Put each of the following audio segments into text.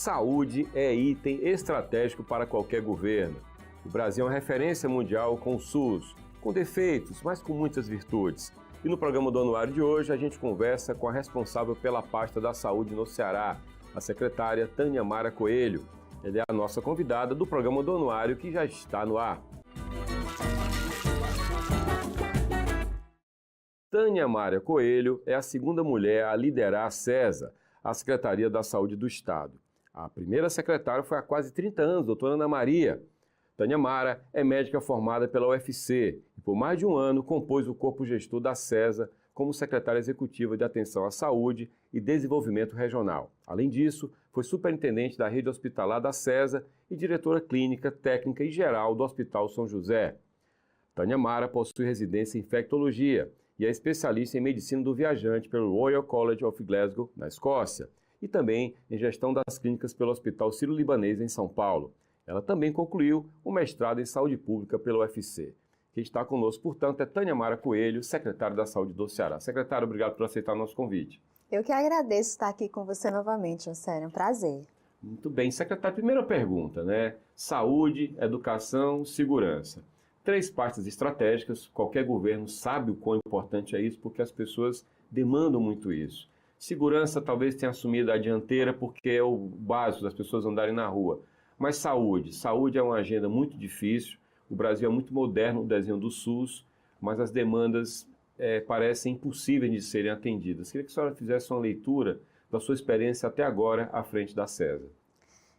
Saúde é item estratégico para qualquer governo. O Brasil é uma referência mundial com o SUS, com defeitos, mas com muitas virtudes. E no programa do Anuário de hoje a gente conversa com a responsável pela pasta da saúde no Ceará, a secretária Tânia Mara Coelho. Ela é a nossa convidada do programa do Anuário que já está no ar. Tânia Mara Coelho é a segunda mulher a liderar a SESA, a Secretaria da Saúde do Estado. A primeira secretária foi há quase 30 anos, doutora Ana Maria. Tânia Mara é médica formada pela UFC e por mais de um ano compôs o corpo gestor da SESA como secretária executiva de Atenção à Saúde e Desenvolvimento Regional. Além disso, foi superintendente da rede hospitalar da SESA e diretora clínica, técnica e geral do Hospital São José. Tânia Mara possui residência em infectologia e é especialista em medicina do viajante pelo Royal College of Glasgow, na Escócia, e também em gestão das clínicas pelo Hospital Sírio-Libanês, em São Paulo. Ela também concluiu o mestrado em saúde pública pela UFC. Quem está conosco, portanto, é Tânia Mara Coelho, secretária da Saúde do Ceará. Secretária, obrigado por aceitar o nosso convite. Eu que agradeço estar aqui com você novamente, José. É um prazer. Muito bem. Secretária, primeira pergunta, né? Saúde, educação, segurança. 3 pastas estratégicas, qualquer governo sabe o quão importante é isso, porque as pessoas demandam muito isso. Segurança talvez tenha assumido a dianteira porque é o básico das pessoas andarem na rua. Mas saúde é uma agenda muito difícil. O Brasil é muito moderno no desenho do SUS, mas as demandas parecem impossíveis de serem atendidas. Queria que a senhora fizesse uma leitura da sua experiência até agora à frente da SESA.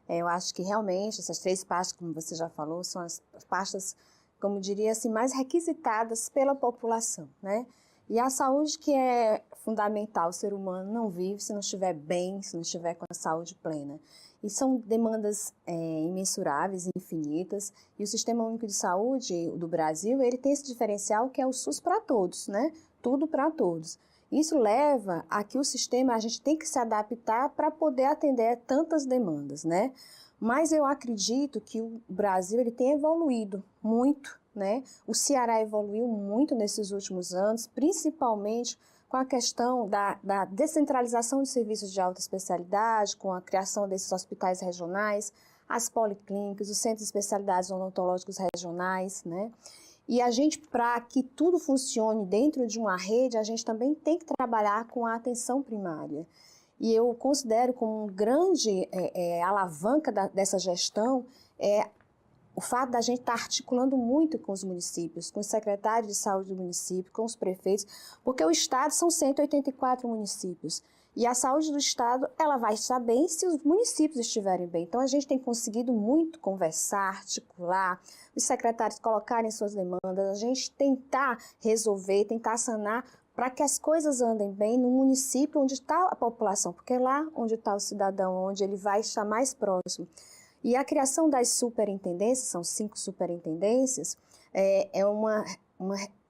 Eu acho que realmente essas 3 pastas, como você já falou, são as pastas, como diria assim, mais requisitadas pela população, né? E a saúde que é fundamental, o ser humano não vive se não estiver bem, se não estiver com a saúde plena. E são demandas imensuráveis, infinitas, e o Sistema Único de Saúde do Brasil, ele tem esse diferencial que é o SUS para todos, né? Tudo para todos. Isso leva a que o sistema, a gente tem que se adaptar para poder atender tantas demandas, né? Mas eu acredito que o Brasil ele tem evoluído muito, né? O Ceará evoluiu muito nesses últimos anos, principalmente com a questão da descentralização de serviços de alta especialidade, com a criação desses hospitais regionais, as policlínicas, os centros de especialidades odontológicos regionais, né? E a gente, para que tudo funcione dentro de uma rede, a gente também tem que trabalhar com a atenção primária. E eu considero como um grande alavanca dessa gestão o fato da gente estar articulando muito com os municípios, com os secretários de saúde do município, com os prefeitos, porque o estado são 184 municípios. E a saúde do estado, ela vai estar bem se os municípios estiverem bem. Então a gente tem conseguido muito conversar, articular, os secretários colocarem suas demandas, a gente tentar resolver, tentar sanar, para que as coisas andem bem no município onde está a população, porque é lá onde está o cidadão, onde ele vai estar mais próximo. E a criação das superintendências, são 5 superintendências, é uma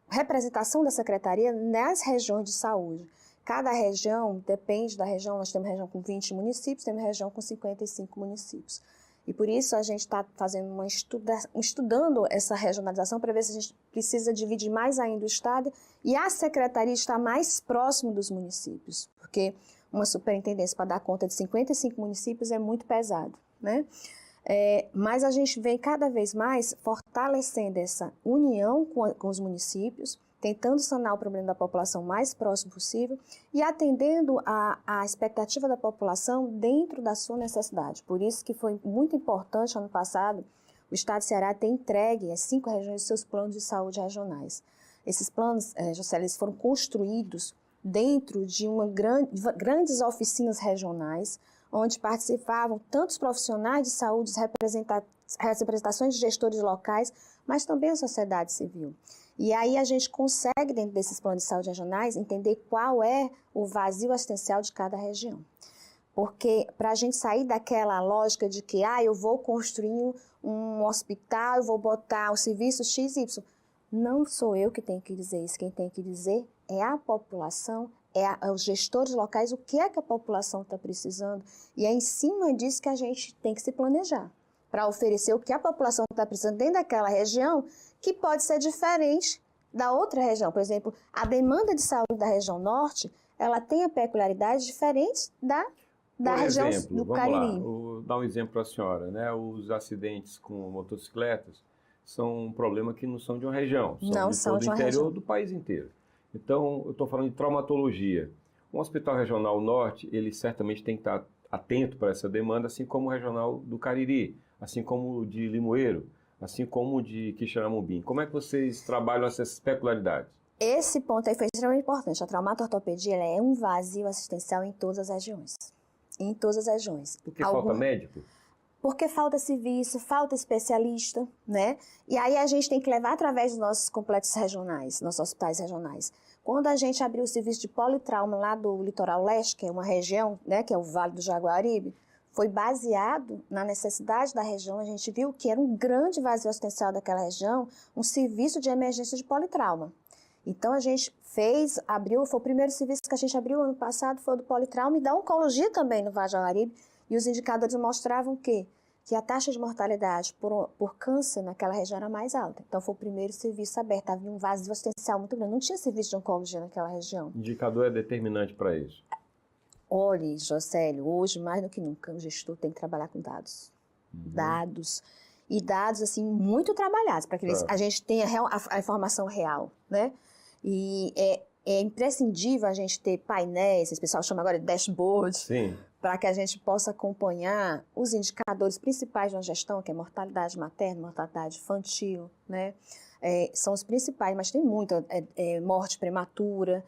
representação da secretaria nas regiões de saúde. Cada região, depende da região, nós temos região com 20 municípios, temos região com 55 municípios. E por isso a gente está fazendo estudando essa regionalização para ver se a gente precisa dividir mais ainda o estado e a secretaria está mais próximo dos municípios, porque uma superintendência para dar conta de 55 municípios é muito pesado, né? Mas a gente vem cada vez mais fortalecendo essa união com os municípios, tentando sanar o problema da população o mais próximo possível e atendendo a expectativa da população dentro da sua necessidade. Por isso que foi muito importante, ano passado, o Estado de Ceará ter entregue as 5 regiões seus planos de saúde regionais. Esses planos, José, eles foram construídos dentro de grandes oficinas regionais, onde participavam tantos profissionais de saúde, representações de gestores locais, mas também a sociedade civil. E aí a gente consegue, dentro desses planos de saúde regionais, entender qual é o vazio assistencial de cada região. Porque para a gente sair daquela lógica de que eu vou construir um hospital, eu vou botar o serviço XY, não sou eu que tenho que dizer isso, quem tem que dizer é a população, os gestores locais, o que é que a população está precisando, e é em cima disso que a gente tem que se planejar, para oferecer o que a população está precisando dentro daquela região, que pode ser diferente da outra região. Por exemplo, a demanda de saúde da região norte, ela tem a peculiaridade diferente da região do Vamos Cariri. lá, vou dar um exemplo para a senhora, né? Os acidentes com motocicletas são um problema que não são de uma região, são de todo o interior do país inteiro. Então, eu estou falando de traumatologia. Um hospital regional norte, ele certamente tem que estar atento para essa demanda, assim como o regional do Cariri, assim como o de Limoeiro, assim como o de Quixeramobim. Como é que vocês trabalham essas peculiaridades? Esse ponto aí foi extremamente importante. A traumato-ortopedia ela é um vazio assistencial em todas as regiões. Em todas as regiões. Porque falta médico? Porque falta serviço, falta especialista, né? E aí a gente tem que levar através dos nossos complexos regionais, nossos hospitais regionais. Quando a gente abriu o serviço de politrauma lá do Litoral Leste, que é uma região, né, que é o Vale do Jaguaribe, foi baseado na necessidade da região. A gente viu que era um grande vazio assistencial daquela região, um serviço de emergência de politrauma. Então a gente abriu, foi o primeiro serviço que a gente abriu ano passado, foi o do politrauma e da oncologia também no Vale do Jaguaribe. E os indicadores mostravam que a taxa de mortalidade por câncer naquela região era mais alta. Então, foi o primeiro serviço aberto. Havia um vazio assistencial muito grande. Não tinha serviço de oncologia naquela região. O indicador é determinante para isso? Olhe, Jocélio, hoje, mais do que nunca, o gestor tem que trabalhar com dados. Dados. E dados, assim, muito trabalhados, para que a gente tenha a informação real, né? E é imprescindível a gente ter painéis, esse pessoal chama agora de dashboard. Sim. Para que a gente possa acompanhar os indicadores principais de uma gestão, que é mortalidade materna, mortalidade infantil, né? São os principais, mas tem muita morte prematura,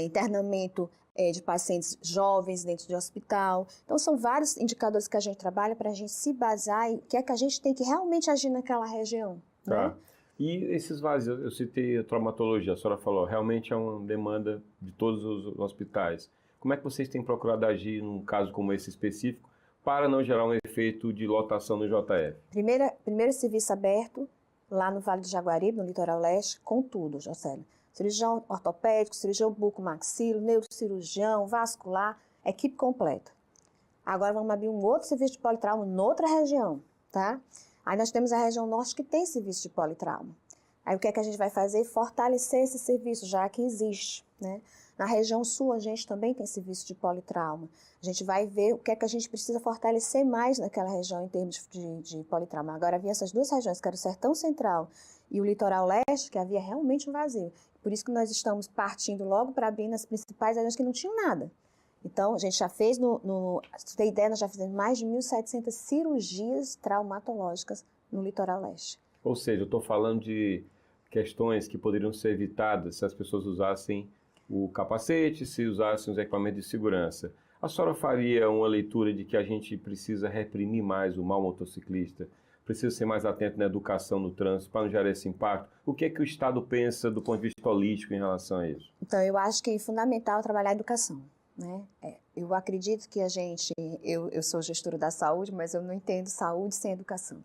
internamento de pacientes jovens dentro de hospital. Então, são vários indicadores que a gente trabalha para a gente se basear em o que é que a gente tem que realmente agir naquela região. Tá. Né? E esses vazios, eu citei a traumatologia, a senhora falou, realmente é uma demanda de todos os hospitais. Como é que vocês têm procurado agir num caso como esse específico para não gerar um efeito de lotação no JF? Primeiro serviço aberto lá no Vale do Jaguaribe, no Litoral Leste, com tudo, Jocélio. Cirurgião ortopédico, cirurgião bucomaxilo, neurocirurgião, vascular, equipe completa. Agora vamos abrir um outro serviço de politrauma noutra região, tá? Aí nós temos a região norte que tem serviço de politrauma. Aí o que é que a gente vai fazer? Fortalecer esse serviço, já que existe, né? Na região sul, a gente também tem serviço de politrauma. A gente vai ver o que é que a gente precisa fortalecer mais naquela região em termos de politrauma. Agora, havia essas duas regiões, que era o Sertão Central e o Litoral Leste, que havia realmente um vazio. Por isso que nós estamos partindo logo para abrir nas principais regiões que não tinham nada. Então, a gente já fez, se tem ideia, nós já fizemos mais de 1.700 cirurgias traumatológicas no Litoral Leste. Ou seja, eu estou falando de questões que poderiam ser evitadas se as pessoas usassem o capacete, se usassem os equipamentos de segurança. A senhora faria uma leitura de que a gente precisa reprimir mais o mau motociclista, precisa ser mais atento na educação no trânsito para não gerar esse impacto? O que é que o Estado pensa do ponto de vista holístico em relação a isso? Então, eu acho que é fundamental trabalhar a educação, né? Eu acredito que eu sou gestora da saúde, mas eu não entendo saúde sem educação,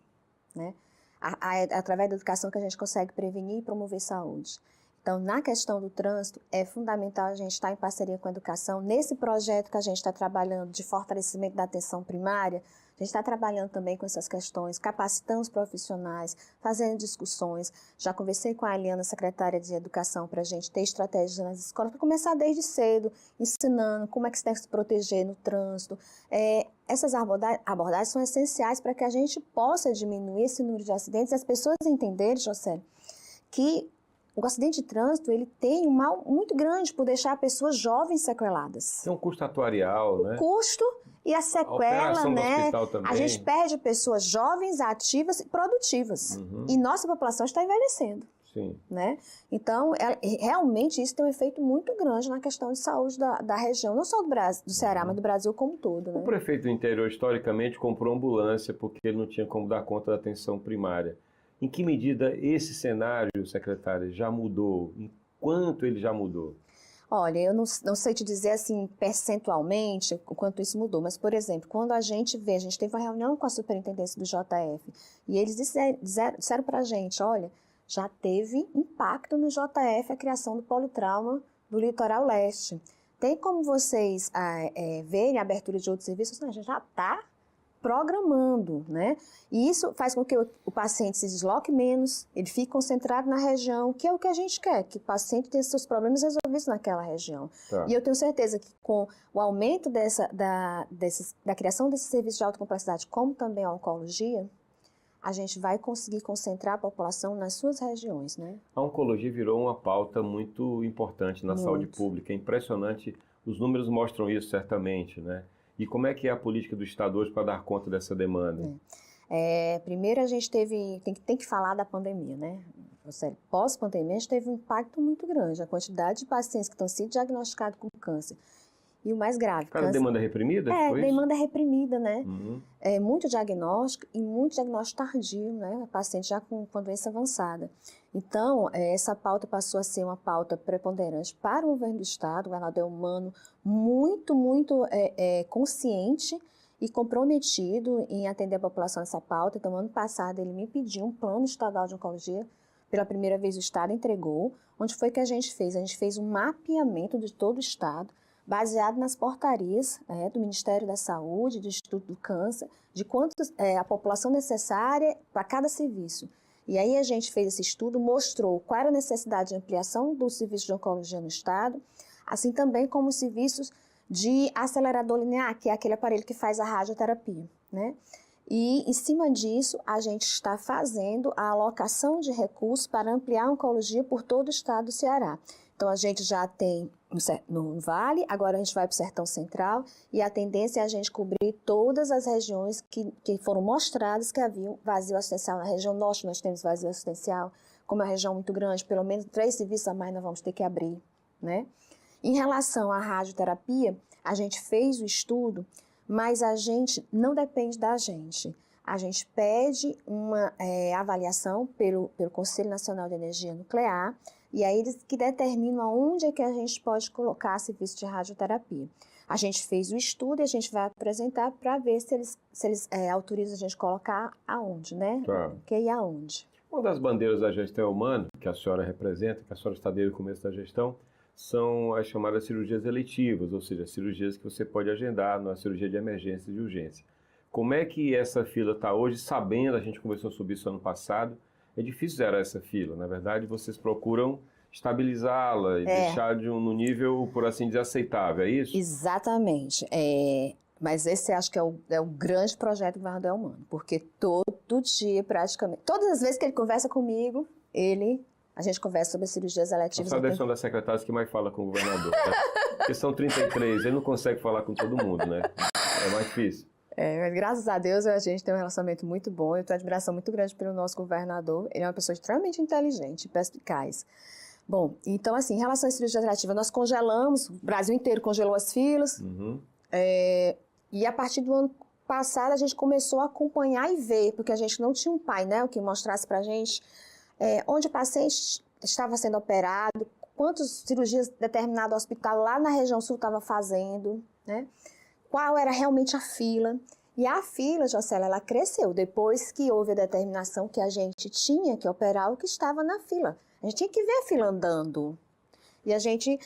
né? Através da educação que a gente consegue prevenir e promover saúde. Então, na questão do trânsito, é fundamental a gente estar em parceria com a educação. Nesse projeto que a gente está trabalhando de fortalecimento da atenção primária, a gente está trabalhando também com essas questões, capacitando os profissionais, fazendo discussões. Já conversei com a Eliana, secretária de Educação, para a gente ter estratégias nas escolas, para começar desde cedo, ensinando como é que se deve se proteger no trânsito. Essas abordagens são essenciais para que a gente possa diminuir esse número de acidentes e as pessoas entenderem, José, que o acidente de trânsito, ele tem um mal muito grande por deixar pessoas jovens sequeladas. Tem um custo atuarial, né? O custo e a sequela, né? A gente perde pessoas jovens, ativas e produtivas. E nossa população está envelhecendo. Sim. Né? Então, realmente isso tem um efeito muito grande na questão de saúde da região, não só do Ceará, mas do Brasil como um todo. Né? O prefeito do interior, historicamente, comprou ambulância porque ele não tinha como dar conta da atenção primária. Em que medida esse cenário, secretária, já mudou? Em quanto ele já mudou? Olha, eu não sei te dizer assim percentualmente o quanto isso mudou, mas, por exemplo, quando a gente teve uma reunião com a superintendência do JF e eles disseram para a gente, olha, já teve impacto no JF a criação do politrauma do Litoral Leste. Tem como vocês verem a abertura de outros serviços? Não, a gente já está programando, né? E isso faz com que o paciente se desloque menos, ele fique concentrado na região, que é o que a gente quer, que o paciente tenha seus problemas resolvidos naquela região. Tá. E eu tenho certeza que com o aumento da criação desse serviço de alta complexidade, como também a oncologia, a gente vai conseguir concentrar a população nas suas regiões, né? A oncologia virou uma pauta muito importante na saúde pública. É impressionante, os números mostram isso certamente, né? E como é que é a política do Estado hoje para dar conta dessa demanda? Primeiro a gente tem que falar da pandemia, né? Pós-pandemia a gente teve um impacto muito grande, a quantidade de pacientes que estão sendo diagnosticados com câncer. E o mais grave, Cara, demanda reprimida? Demanda reprimida, né? Uhum. Muito diagnóstico e muito diagnóstico tardio, né? Paciente já com doença avançada. Então, essa pauta passou a ser uma pauta preponderante para o governo do Estado. O governador Eumano muito consciente e comprometido em atender a população nessa pauta. Então, ano passado, ele me pediu um plano estadual de oncologia. Pela primeira vez, o Estado entregou. Onde foi que a gente fez? A gente fez um mapeamento de todo o Estado, baseado nas portarias do Ministério da Saúde, do Instituto do Câncer, de quanto a população necessária para cada serviço. E aí a gente fez esse estudo, mostrou qual era a necessidade de ampliação do serviço de oncologia no Estado, assim também como os serviços de acelerador linear, que é aquele aparelho que faz a radioterapia, né? E, em cima disso, a gente está fazendo a alocação de recursos para ampliar a oncologia por todo o estado do Ceará. Então, a gente já tem no Vale, agora a gente vai para o Sertão Central, e a tendência é a gente cobrir todas as regiões que foram mostradas que haviam vazio assistencial. Na região norte nós temos vazio assistencial, como é uma região muito grande, pelo menos 3 serviços a mais nós vamos ter que abrir, né? Em relação à radioterapia, a gente fez o estudo, mas a gente não depende da gente. A gente pede uma avaliação pelo Conselho Nacional de Energia Nuclear, e aí eles que determinam aonde é que a gente pode colocar serviço de radioterapia. A gente fez o estudo e a gente vai apresentar para ver se eles autorizam a gente colocar aonde, né? Tá. E aonde. Uma das bandeiras da gestão humana, que a senhora representa, que a senhora está desde o começo da gestão, são as chamadas cirurgias eletivas, ou seja, cirurgias que você pode agendar numa cirurgia de emergência e de urgência. Como é que essa fila está hoje, sabendo, a gente conversou sobre isso ano passado, é difícil zerar essa fila. Na verdade, vocês procuram estabilizá-la e deixar no nível, por assim dizer, aceitável, é isso? Exatamente. Mas esse acho que é o grande projeto do governador Eumano, porque todo dia, praticamente, todas as vezes que ele conversa comigo, a gente conversa sobre cirurgias eletivas. A senhora é das secretárias que mais fala com o governador, né? Porque são 33, ele não consegue falar com todo mundo, né? É mais difícil. Mas graças a Deus a gente tem um relacionamento muito bom. Eu tenho uma admiração muito grande pelo nosso governador. Ele é uma pessoa extremamente inteligente e perspicaz. Bom, então assim, em relação à cirurgia eletiva, nós congelamos, o Brasil inteiro congelou as filas. Uhum. E a partir do ano passado a gente começou a acompanhar e ver, porque a gente não tinha um painel que mostrasse pra gente onde o paciente estava sendo operado, quantas cirurgias determinado hospital lá na região sul estava fazendo, né? Qual era realmente a fila. E a fila, Jocely, ela cresceu depois que houve a determinação que a gente tinha que operar o que estava na fila. A gente tinha que ver a fila andando. E a gente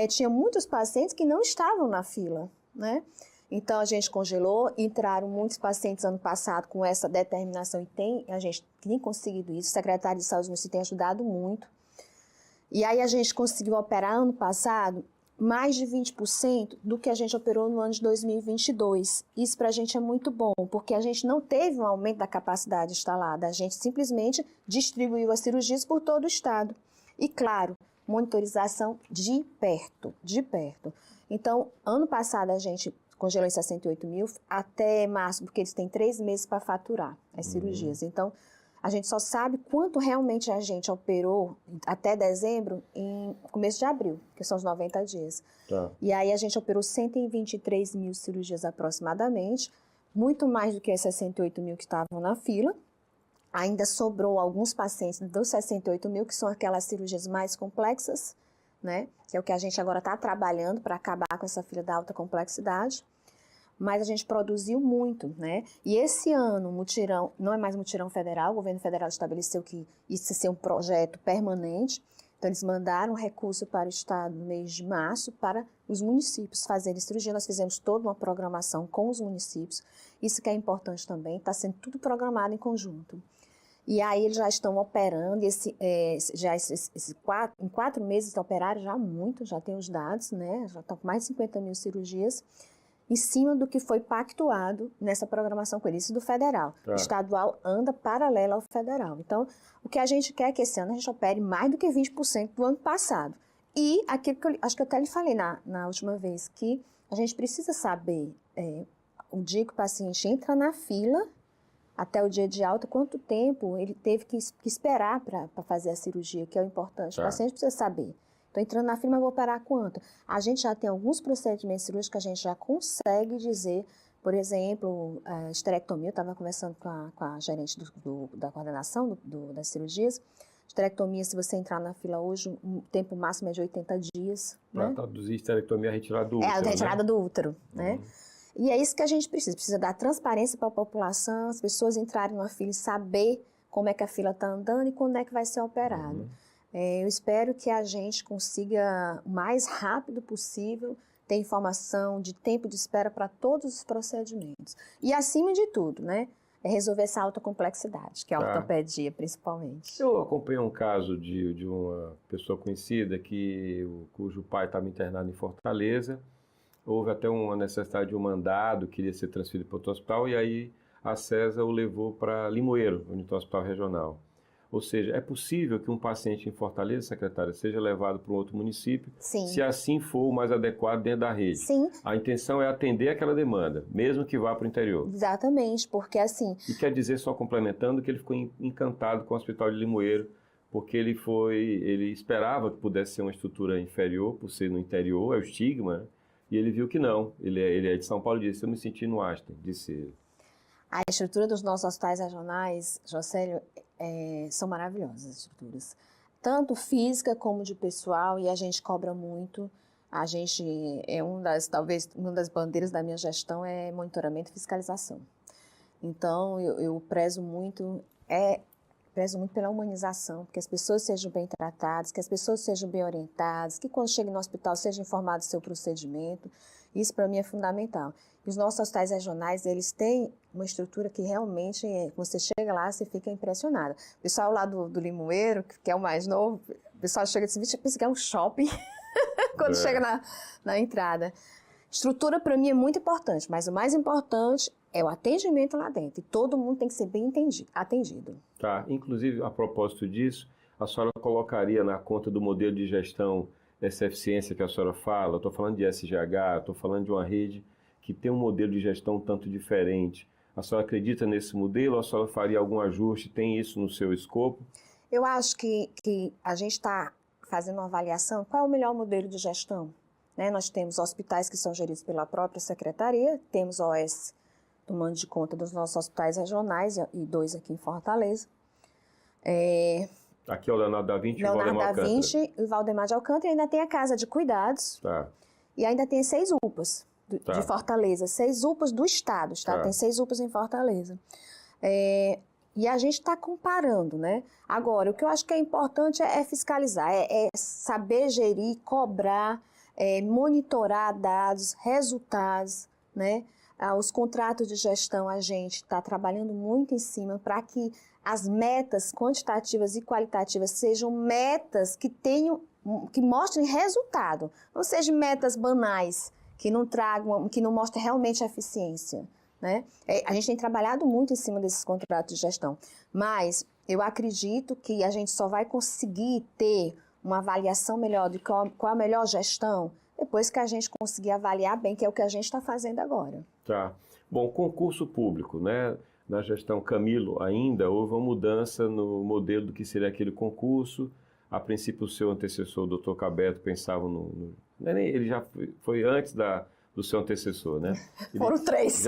tinha muitos pacientes que não estavam na fila, né? Então, a gente congelou, entraram muitos pacientes ano passado com essa determinação e a gente tem conseguido isso. O secretário de Saúde do município tem ajudado muito. E aí, a gente conseguiu operar ano passado mais de 20% do que a gente operou no ano de 2022. Isso para a gente é muito bom, porque a gente não teve um aumento da capacidade instalada, a gente simplesmente distribuiu as cirurgias por todo o estado. E, claro, monitorização de perto. Então, ano passado a gente congelou em 68 mil até março, porque eles têm 3 meses para faturar as cirurgias. Então, a gente só sabe quanto realmente a gente operou até dezembro em começo de abril, que são os 90 dias. Tá. E aí a gente operou 123 mil cirurgias aproximadamente, muito mais do que as 68 mil que estavam na fila. Ainda sobrou alguns pacientes dos 68 mil, que são aquelas cirurgias mais complexas, né? Que é o que a gente agora está trabalhando para acabar com essa fila da alta complexidade. Mas a gente produziu muito, né? E esse ano, o mutirão, não é mais mutirão federal, o governo federal estabeleceu que isso ia ser um projeto permanente. Então, eles mandaram recurso para o Estado no mês de março para os municípios fazerem cirurgia. Nós fizemos toda uma programação com os municípios. Isso que é importante também, está sendo tudo programado em conjunto. E aí eles já estão operando, em 4 meses operaram já muito, já tem os dados, né? Já estão com mais de 50 mil cirurgias, em cima do que foi pactuado nessa programação com eles, isso do federal. O estadual anda paralelo ao federal. Então, o que a gente quer é que esse ano a gente opere mais do que 20% do ano passado. E aquilo que acho que eu até lhe falei na última vez, que a gente precisa saber, o dia que o paciente entra na fila, até o dia de alta, quanto tempo ele teve que esperar para fazer a cirurgia, que é o importante. O paciente precisa saber. Estou entrando na fila, mas vou operar quanto? A gente já tem alguns procedimentos cirúrgicos que a gente já consegue dizer, por exemplo, esterectomia. Eu estava conversando com a gerente da coordenação das cirurgias. Esterectomia, se você entrar na fila hoje, o tempo máximo é de 80 dias. Para traduzir, esterectomia é a retirada do útero. A retirada do útero, né? E é isso que a gente precisa dar transparência para a população, as pessoas entrarem numa fila e saber como é que a fila está andando e quando é que vai ser operado. Eu espero que a gente consiga, o mais rápido possível, ter informação de tempo de espera para todos os procedimentos. E, acima de tudo, né, é resolver essa alta complexidade, que é a ortopedia, principalmente. Eu acompanhei um caso de uma pessoa conhecida cujo pai estava internado em Fortaleza. Houve até uma necessidade de um mandado, queria ser transferido para outro hospital, e aí a CESA o levou para Limoeiro, onde tem um hospital regional. Ou seja, é possível que um paciente em Fortaleza, secretária, seja levado para um outro município, se assim for o mais adequado dentro da rede. Sim. A intenção é atender aquela demanda, mesmo que vá para o interior. Exatamente, porque assim... E quer dizer, só complementando, que ele ficou encantado com o Hospital de Limoeiro, porque ele esperava que pudesse ser uma estrutura inferior, por ser no interior, é o estigma, né? E ele viu que não. Ele é de São Paulo e disse: eu me senti no Einstein, disse ele. A estrutura dos nossos hospitais regionais, Jocélio, são maravilhosas as estruturas. Tanto física como de pessoal, e a gente cobra muito. A gente, talvez uma das bandeiras da minha gestão é monitoramento e fiscalização. Então, eu prezo muito pela humanização, que as pessoas sejam bem tratadas, que as pessoas sejam bem orientadas, que quando cheguem no hospital seja informado do seu procedimento. Isso para mim é fundamental. E os nossos hospitais regionais, eles têm uma estrutura que realmente, quando você chega lá, você fica impressionado. O pessoal lá do Limoeiro, que é o mais novo, o pessoal chega e diz: pensa que é um shopping quando chega na entrada. Estrutura para mim é muito importante, mas o mais importante é o atendimento lá dentro. E todo mundo tem que ser bem atendido. Tá. Inclusive, a propósito disso, a senhora colocaria na conta do modelo de gestão dessa eficiência que a senhora fala? Eu estou falando de SGH, estou falando de uma rede que tem um modelo de gestão um tanto diferente. A senhora acredita nesse modelo ou a senhora faria algum ajuste? Tem isso no seu escopo? Eu acho que a gente está fazendo uma avaliação. Qual é o melhor modelo de gestão? Né? Nós temos hospitais que são geridos pela própria secretaria, temos OS tomando de conta dos nossos hospitais regionais e 2 aqui em Fortaleza. Aqui é o Leonardo da Vinci e o Valdemar Leonardo da Vinci e o Valdemar de Alcântara, e ainda tem a Casa de Cuidados. E ainda tem 6 UPAs de Fortaleza, 6 UPAs do Estado. O Estado tem 6 UPAs em Fortaleza. E a gente está comparando, né? Agora, o que eu acho que é importante é fiscalizar, é saber gerir, cobrar, monitorar dados, resultados, né? Os contratos de gestão, a gente está trabalhando muito em cima para que as metas quantitativas e qualitativas sejam metas que mostrem resultado, não sejam metas banais, que não mostrem realmente eficiência, né? A gente tem trabalhado muito em cima desses contratos de gestão, mas eu acredito que a gente só vai conseguir ter uma avaliação melhor de qual a melhor gestão depois que a gente conseguir avaliar bem, que é o que a gente está fazendo agora. Tá. Bom, concurso público, né? Na gestão Camilo ainda houve uma mudança no modelo do que seria aquele concurso. A princípio, o seu antecessor, o doutor Cabeto, pensava ele já foi antes do seu antecessor, né? Foram 3.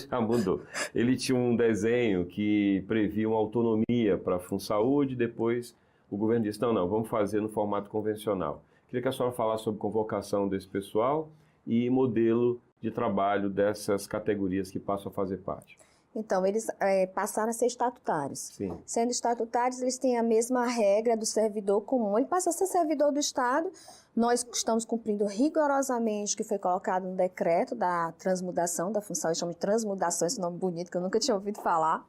Já mudou. Ele tinha um desenho que previa uma autonomia para a FunSaúde, depois o governo disse: não, vamos fazer no formato convencional. Queria que a senhora falasse sobre convocação desse pessoal e modelo de trabalho dessas categorias que passam a fazer parte. Então, eles passaram a ser estatutários. Sim. Sendo estatutários, eles têm a mesma regra do servidor comum. Ele passa a ser servidor do Estado. Nós estamos cumprindo rigorosamente o que foi colocado no decreto da transmudação da função. Eles chamam de transmudação, esse nome bonito que eu nunca tinha ouvido falar.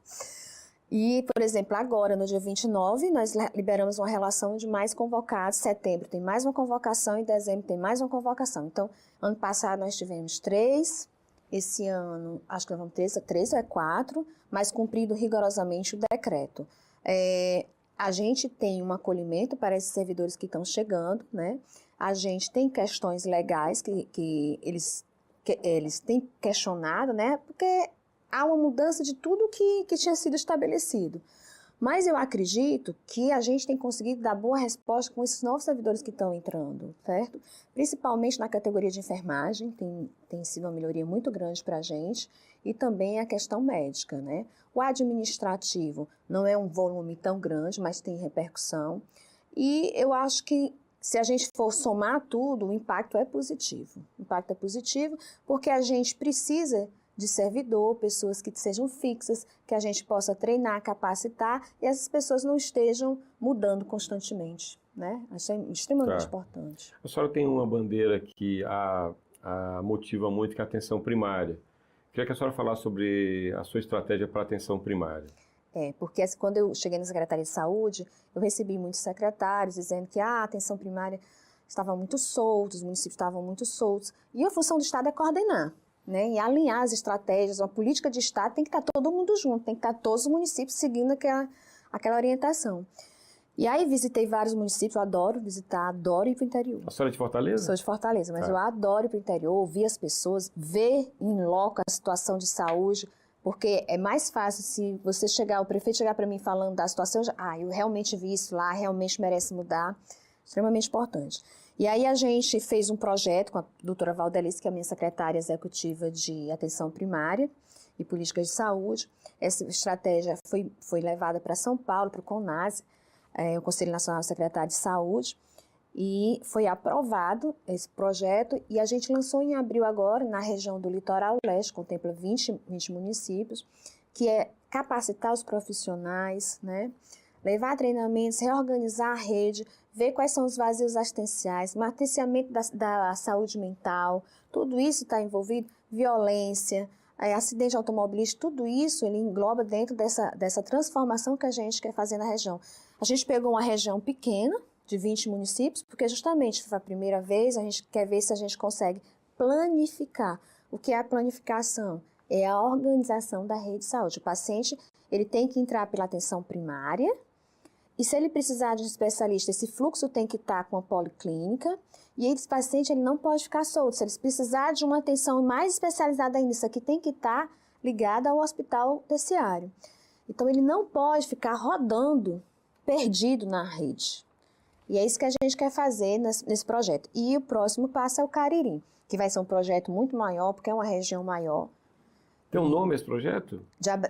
E, por exemplo, agora, no dia 29, nós liberamos uma relação de mais convocados. Setembro tem mais uma convocação e dezembro tem mais uma convocação. Então, ano passado nós tivemos 3, esse ano acho que nós vamos ter 3 ou 4, mas cumprido rigorosamente o decreto. A gente tem um acolhimento para esses servidores que estão chegando, né? A gente tem questões legais que eles têm questionado, né? Porque há uma mudança de tudo que tinha sido estabelecido. Mas eu acredito que a gente tem conseguido dar boa resposta com esses novos servidores que estão entrando, certo? Principalmente na categoria de enfermagem, tem sido uma melhoria muito grande para a gente, e também a questão médica, né? O administrativo não é um volume tão grande, mas tem repercussão. E eu acho que se a gente for somar tudo, o impacto é positivo. O impacto é positivo porque a gente precisa de servidor, pessoas que sejam fixas, que a gente possa treinar, capacitar, e essas pessoas não estejam mudando constantemente, né? Acho extremamente importante. A senhora tem uma bandeira que a motiva muito, que é a atenção primária. Queria que a senhora falasse sobre a sua estratégia para a atenção primária. Porque quando eu cheguei na Secretaria de Saúde, eu recebi muitos secretários dizendo que a atenção primária estava muito solta, os municípios estavam muito soltos, e a função do Estado é coordenar, né, e alinhar as estratégias. Uma política de Estado tem que estar todo mundo junto, tem que estar todos os municípios seguindo aquela orientação. E aí visitei vários municípios, eu adoro visitar, adoro ir para o interior. A senhora é de Fortaleza? Sou de Fortaleza, mas eu adoro ir para o interior, ouvir as pessoas, ver em loco a situação de saúde, porque é mais fácil se você o prefeito chegar para mim falando da situação, eu realmente vi isso lá, realmente merece mudar, extremamente importante. E aí a gente fez um projeto com a doutora Valdelice, que é a minha secretária executiva de atenção primária e políticas de saúde. Essa estratégia foi levada para São Paulo, para o CONASE, o Conselho Nacional Secretário de Saúde, e foi aprovado esse projeto, e a gente lançou em abril agora, na região do Litoral Leste, contempla 20 municípios, que é capacitar os profissionais, né? Levar treinamentos, reorganizar a rede, ver quais são os vazios assistenciais, matriciamento da saúde mental, tudo isso está envolvido, violência, acidente automobilístico, tudo isso ele engloba dentro dessa transformação que a gente quer fazer na região. A gente pegou uma região pequena, de 20 municípios, porque justamente foi a primeira vez, a gente quer ver se a gente consegue planificar. O que é a planificação? É a organização da rede de saúde. O paciente ele tem que entrar pela atenção primária, e se ele precisar de um especialista, esse fluxo tem que estar com a policlínica, e esse paciente ele não pode ficar solto. Se ele precisar de uma atenção mais especializada ainda, isso aqui tem que estar ligado ao hospital terciário. Então, ele não pode ficar rodando, perdido na rede. E é isso que a gente quer fazer nesse projeto. E o próximo passo é o Cariri, que vai ser um projeto muito maior, porque é uma região maior. Tem um nome esse projeto?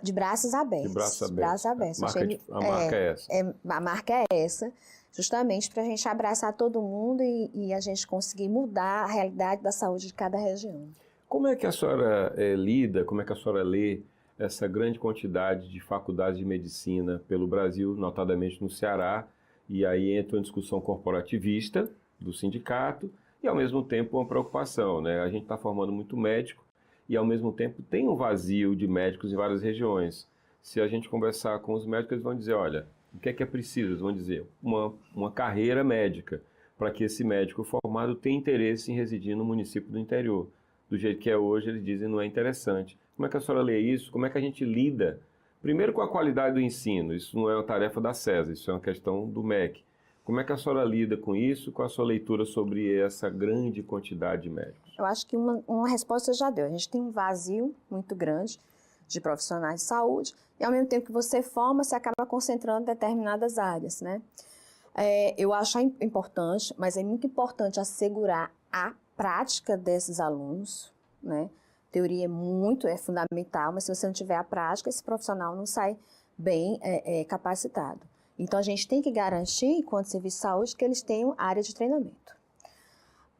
De braços abertos. De braços abertos. Braços abertos. A marca é essa. A marca é essa, justamente para a gente abraçar todo mundo e a gente conseguir mudar a realidade da saúde de cada região. Como é que a senhora lida, como é que a senhora lê essa grande quantidade de faculdades de medicina pelo Brasil, notadamente no Ceará, e aí entra uma discussão corporativista do sindicato e, ao mesmo tempo, uma preocupação, né? A gente está formando muito médico e, ao mesmo tempo, tem um vazio de médicos em várias regiões. Se a gente conversar com os médicos, eles vão dizer, olha, o que é preciso? Eles vão dizer uma carreira médica, para que esse médico formado tenha interesse em residir no município do interior. Do jeito que é hoje, eles dizem não é interessante. Como é que a senhora lê isso? Como é que a gente lida? Primeiro com a qualidade do ensino, isso não é uma tarefa da CESA, isso é uma questão do MEC. Como é que a senhora lida com isso? Qual a sua leitura sobre essa grande quantidade de médicos? Eu acho que uma resposta já deu. A gente tem um vazio muito grande de profissionais de saúde e, ao mesmo tempo que você forma, você acaba concentrando em determinadas áreas, né? Eu acho importante, mas é muito importante assegurar a prática desses alunos, né? Teoria é fundamental, mas se você não tiver a prática, esse profissional não sai bem capacitado. Então, a gente tem que garantir, enquanto serviço de saúde, que eles tenham área de treinamento.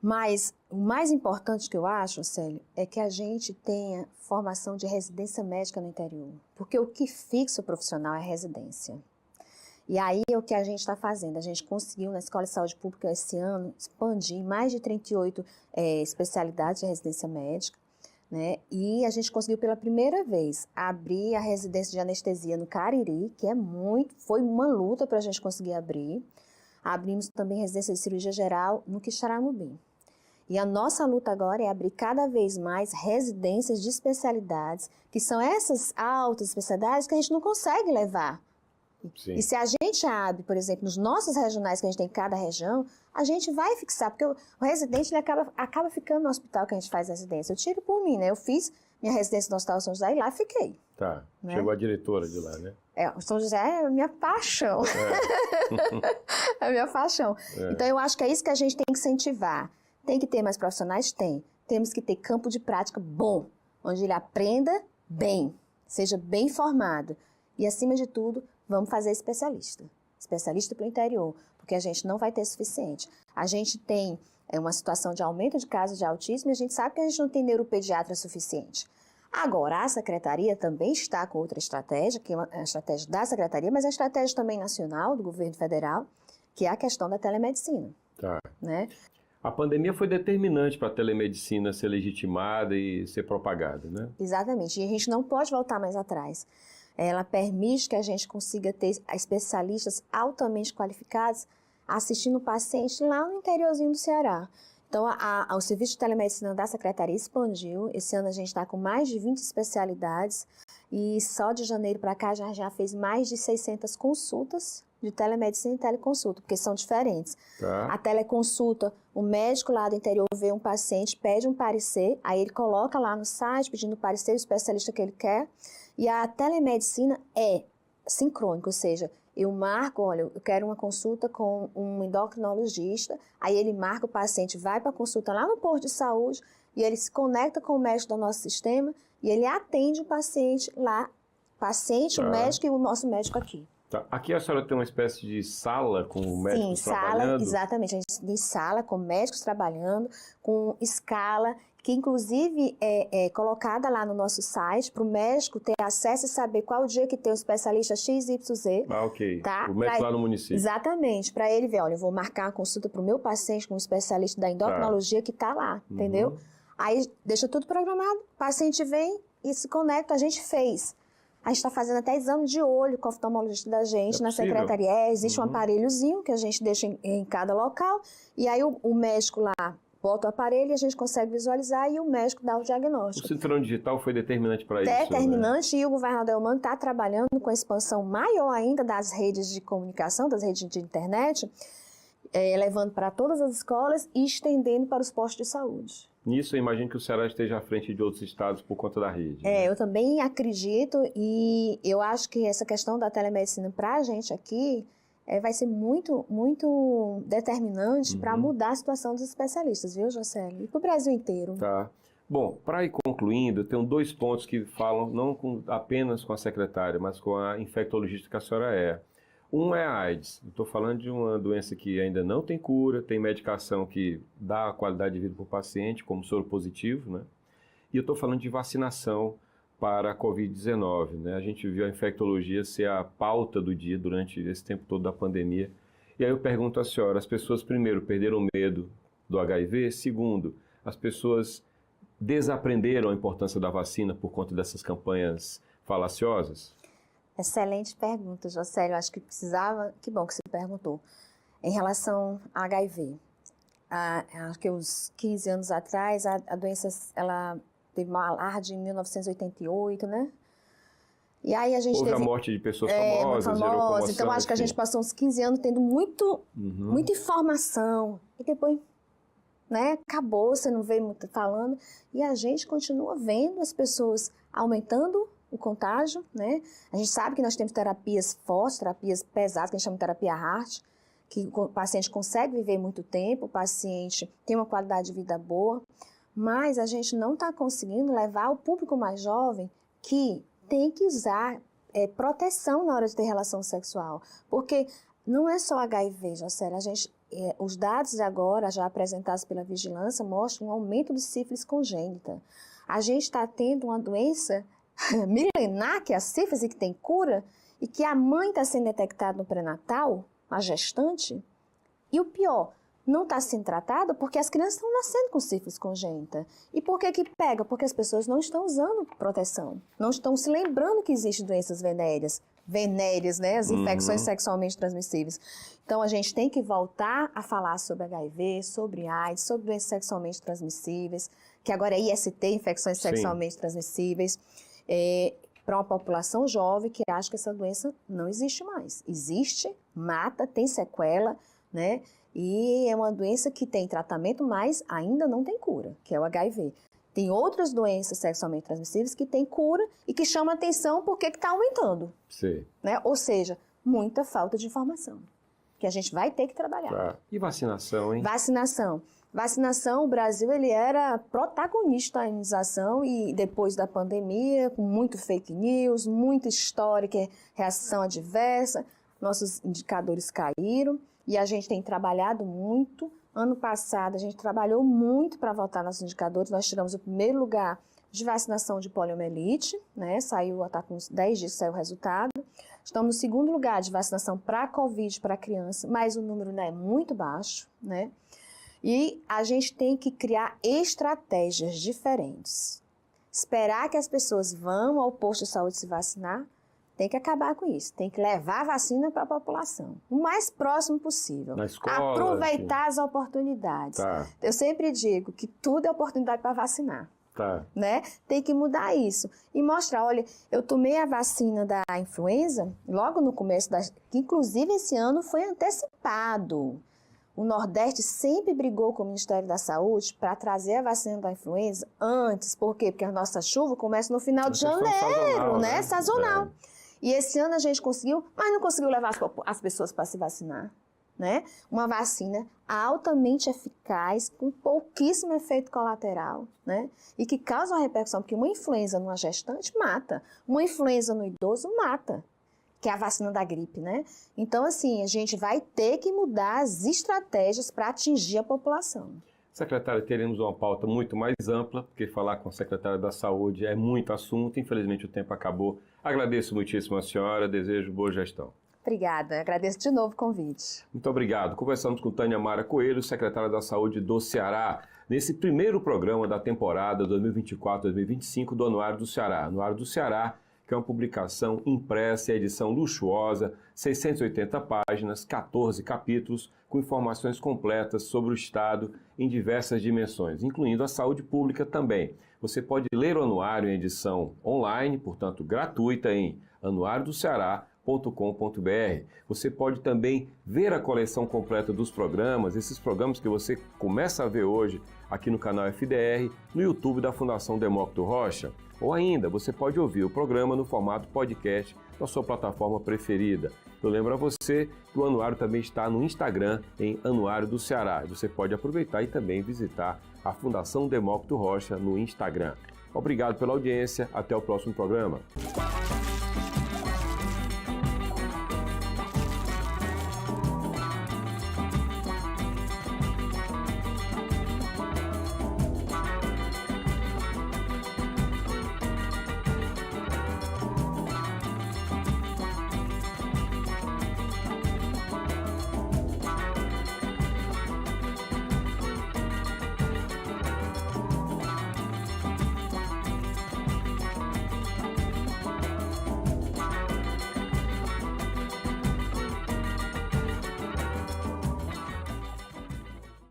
Mas o mais importante que eu acho, Célio, é que a gente tenha formação de residência médica no interior. Porque o que fixa o profissional é a residência. E aí é o que a gente está fazendo. A gente conseguiu na Escola de Saúde Pública esse ano expandir mais de 38 especialidades de residência médica, né? E a gente conseguiu pela primeira vez abrir a residência de anestesia no Cariri, que foi uma luta para a gente conseguir abrir. Abrimos também residência de cirurgia geral no Quixaramubim. E a nossa luta agora é abrir cada vez mais residências de especialidades, que são essas altas especialidades que a gente não consegue levar. Sim. E se a gente abre, por exemplo, nos nossos regionais que a gente tem em cada região, a gente vai fixar, porque o residente ele acaba ficando no hospital que a gente faz residência. Eu tiro por mim, né? Eu fiz minha residência no Hospital São José e lá fiquei. Tá, né? Chegou a diretora de lá, né? O São José é a minha paixão. É a minha paixão. Então, eu acho que é isso que a gente tem que incentivar. Tem que ter mais profissionais? Tem. Temos que ter campo de prática bom, onde ele aprenda bem, seja bem formado. E, acima de tudo, vamos fazer especialista. Especialista para o interior, porque a gente não vai ter suficiente. A gente tem uma situação de aumento de casos de autismo e a gente sabe que a gente não tem neuropediatra suficiente. Agora, a Secretaria também está com outra estratégia, que é a estratégia da Secretaria, mas a estratégia também nacional, do governo federal, que é a questão da telemedicina. Tá. Né? A pandemia foi determinante para a telemedicina ser legitimada e ser propagada, né? Exatamente, e a gente não pode voltar mais atrás. Ela permite que a gente consiga ter especialistas altamente qualificados assistindo o paciente lá no interiorzinho do Ceará. Então, o serviço de telemedicina da Secretaria expandiu. Esse ano a gente está com mais de 20 especialidades e só de janeiro para cá já fez mais de 600 consultas de telemedicina e teleconsulta, porque são diferentes. Tá. A teleconsulta, o médico lá do interior vê um paciente, pede um parecer, aí ele coloca lá no site pedindo o parecer, o especialista que ele quer. E a telemedicina é sincrônica, ou seja, eu marco, olha, eu quero uma consulta com um endocrinologista, aí ele marca o paciente, vai para a consulta lá no posto de saúde e ele se conecta com o médico do nosso sistema e ele atende o paciente lá, o médico e o nosso médico aqui. Tá. Aqui a senhora tem uma espécie de sala com médicos trabalhando? Sim, exatamente. A gente tem sala com médicos trabalhando, com escala, que inclusive é colocada lá no nosso site para o médico ter acesso e saber qual o dia que tem o especialista XYZ. Ah, ok. Tá? O médico lá no município. Exatamente. Para ele ver, olha, eu vou marcar uma consulta para o meu paciente com um especialista da endocrinologia que está lá, entendeu? Aí deixa tudo programado, o paciente vem e se conecta, a gente fez. A gente está fazendo até exame de olho com o oftalmologista da gente na secretaria. Existe um aparelhozinho que a gente deixa em cada local. E aí o médico lá bota o aparelho e a gente consegue visualizar e o médico dá o diagnóstico. O Cinturão Digital foi determinante para isso, Determinante, né? E o governador Elmano está trabalhando com a expansão maior ainda das redes de comunicação, das redes de internet, levando para todas as escolas e estendendo para os postos de saúde. Nisso eu imagino que o Ceará esteja à frente de outros estados por conta da rede. Né? Eu também acredito e eu acho que essa questão da telemedicina para a gente aqui vai ser muito, muito determinante para mudar a situação dos especialistas, viu, Jocely? E para o Brasil inteiro. Tá. Bom, para ir concluindo, eu tenho 2 pontos que falam não apenas com a secretária, mas com a infectologista que a senhora é. Um é a AIDS. Estou falando de uma doença que ainda não tem cura, tem medicação que dá qualidade de vida para o paciente, como soro positivo, né? E eu estou falando de vacinação para a Covid-19, né? A gente viu a infectologia ser a pauta do dia durante esse tempo todo da pandemia. E aí eu pergunto à senhora, as pessoas, primeiro, perderam medo do HIV? Segundo, as pessoas desaprenderam a importância da vacina por conta dessas campanhas falaciosas? Excelente pergunta, Jocely. Eu acho que precisava... Que bom que você perguntou. Em relação a HIV, acho que uns 15 anos atrás, a doença ela teve uma alarde em 1988, né? E aí a gente houve a morte de pessoas famosas, gerou comoção, então acho que a gente passou uns 15 anos tendo muita informação. E depois, né, acabou, você não veio muito falando. E a gente continua vendo as pessoas aumentando o contágio, né? A gente sabe que nós temos terapias fortes, terapias pesadas, que a gente chama de terapia HAART, que o paciente consegue viver muito tempo, o paciente tem uma qualidade de vida boa, mas a gente não está conseguindo levar o público mais jovem que tem que usar proteção na hora de ter relação sexual. Porque não é só HIV, Jocely, os dados agora, já apresentados pela vigilância, mostram um aumento de sífilis congênita. A gente está tendo uma doença milenar, que é a sífilis, e que tem cura, e que a mãe está sendo detectada no pré-natal, a gestante, e o pior, não está sendo tratada porque as crianças estão nascendo com sífilis congênita. E por que pega? Porque as pessoas não estão usando proteção, não estão se lembrando que existem doenças venéreas, né? As infecções sexualmente transmissíveis. Então, a gente tem que voltar a falar sobre HIV, sobre AIDS, sobre doenças sexualmente transmissíveis, que agora é IST, infecções sexualmente transmissíveis, para uma população jovem que acha que essa doença não existe mais. Existe, mata, tem sequela, né? E é uma doença que tem tratamento, mas ainda não tem cura, que é o HIV. Tem outras doenças sexualmente transmissíveis que têm cura e que chamam a atenção porque está aumentando. Sim. Né? Ou seja, muita falta de informação, que a gente vai ter que trabalhar. Tá. E vacinação, hein? Vacinação, o Brasil ele era protagonista da imunização e depois da pandemia, com muito fake news, muita história, que é reação adversa, nossos indicadores caíram e a gente tem trabalhado muito. Ano passado, a gente trabalhou muito para voltar nossos indicadores. Nós tiramos o primeiro lugar de vacinação de poliomielite, né? Está com uns 10 dias que saiu o resultado. Estamos no segundo lugar de vacinação para Covid para criança, mas o número ainda é muito baixo, né? E a gente tem que criar estratégias diferentes. Esperar que as pessoas vão ao posto de saúde se vacinar, tem que acabar com isso. Tem que levar a vacina para a população, o mais próximo possível. Na escola. Aproveitar as oportunidades. Tá. Eu sempre digo que tudo é oportunidade para vacinar. Tá. Né? Tem que mudar isso. E mostrar, olha, eu tomei a vacina da influenza logo no começo, que inclusive esse ano foi antecipado. O Nordeste sempre brigou com o Ministério da Saúde para trazer a vacina da influenza antes. Por quê? Porque a nossa chuva começa no final de janeiro, né? Sazonal. E esse ano a gente conseguiu, mas não conseguiu levar as pessoas para se vacinar, né? Uma vacina altamente eficaz, com pouquíssimo efeito colateral, né? E que causa uma repercussão, porque uma influenza numa gestante mata, uma influenza no idoso mata, que é a vacina da gripe, né? Então, assim, a gente vai ter que mudar as estratégias para atingir a população. Secretária, teremos uma pauta muito mais ampla, porque falar com a secretária da Saúde é muito assunto. Infelizmente, o tempo acabou. Agradeço muitíssimo a senhora, desejo boa gestão. Obrigada, agradeço de novo o convite. Muito obrigado. Conversamos com Tânia Mara Coelho, secretária da Saúde do Ceará, nesse primeiro programa da temporada 2024-2025 do Anuário do Ceará. Anuário do Ceará, que é uma publicação impressa, edição luxuosa, 680 páginas, 14 capítulos, com informações completas sobre o Estado em diversas dimensões, incluindo a saúde pública também. Você pode ler o anuário em edição online, portanto gratuita, em anuariodoceará.com.br. Você pode também ver a coleção completa dos programas, esses programas que você começa a ver hoje aqui no canal FDR, no YouTube da Fundação Demócrito Rocha. Ou ainda, você pode ouvir o programa no formato podcast na sua plataforma preferida. Eu lembro a você que o anuário também está no Instagram, em Anuário do Ceará. Você pode aproveitar e também visitar a Fundação Demócrito Rocha no Instagram. Obrigado pela audiência, até o próximo programa.